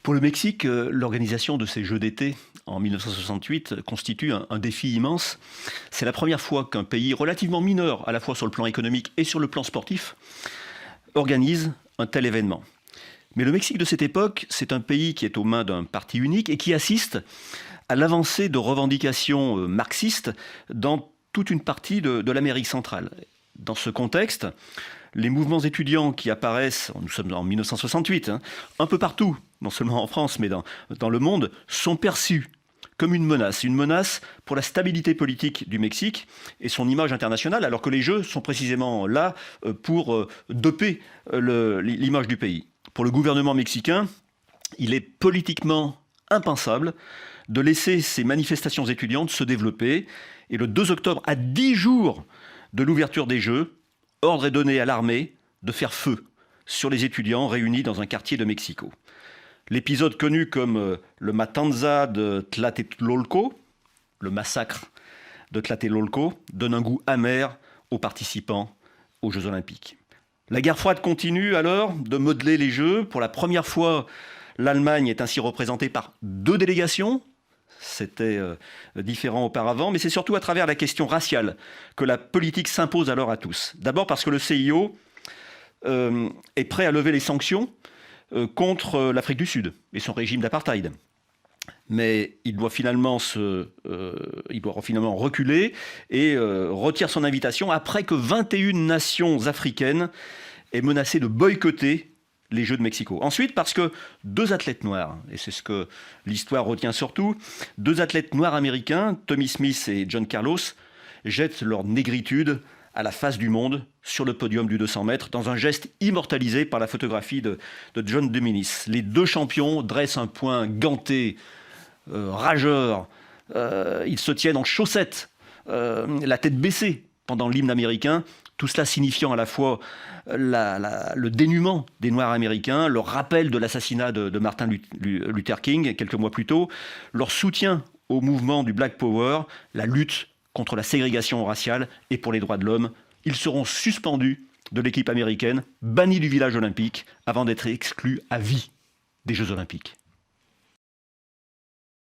Pour le Mexique, l'organisation de ces Jeux d'été en 1968 constitue un défi immense. C'est la première fois qu'un pays relativement mineur, à la fois sur le plan économique et sur le plan sportif, organise un tel événement. Mais le Mexique de cette époque, c'est un pays qui est aux mains d'un parti unique et qui assiste à l'avancée de revendications marxistes dans toute une partie de l'Amérique centrale. Dans ce contexte, les mouvements étudiants qui apparaissent, nous sommes en 1968, un peu partout, non seulement en France, mais dans le monde, sont perçus comme une menace pour la stabilité politique du Mexique et son image internationale, alors que les Jeux sont précisément là pour doper l'image du pays. Pour le gouvernement mexicain, il est politiquement impensable de laisser ces manifestations étudiantes se développer. Et le 2 octobre, à 10 jours de l'ouverture des Jeux, ordre est donné à l'armée de faire feu sur les étudiants réunis dans un quartier de Mexico. L'épisode connu comme le Matanza de Tlatelolco, le massacre de Tlatelolco, donne un goût amer aux participants aux Jeux Olympiques. La guerre froide continue alors de modeler les Jeux. Pour la première fois, l'Allemagne est ainsi représentée par 2 délégations. C'était différent auparavant, mais c'est surtout à travers la question raciale que la politique s'impose alors à tous. D'abord parce que le CIO est prêt à lever les sanctions contre l'Afrique du Sud et son régime d'apartheid. Mais il doit finalement reculer et retire son invitation après que 21 nations africaines aient menacé de boycotter les Jeux de Mexico. Ensuite, parce que 2 athlètes noirs, et c'est ce que l'histoire retient surtout, 2 athlètes noirs américains, Tommy Smith et John Carlos, jettent leur négritude à la face du monde sur le podium du 200 mètres dans un geste immortalisé par la photographie de John Dominis. Les 2 champions dressent un poing ganté, rageur. Ils se tiennent en chaussettes, la tête baissée pendant l'hymne américain. Tout cela signifiant à la fois le dénuement des Noirs américains, leur rappel de l'assassinat de Martin Luther King quelques mois plus tôt, leur soutien au mouvement du Black Power, la lutte contre la ségrégation raciale et pour les droits de l'homme. Ils seront suspendus de l'équipe américaine, bannis du village olympique, avant d'être exclus à vie des Jeux olympiques.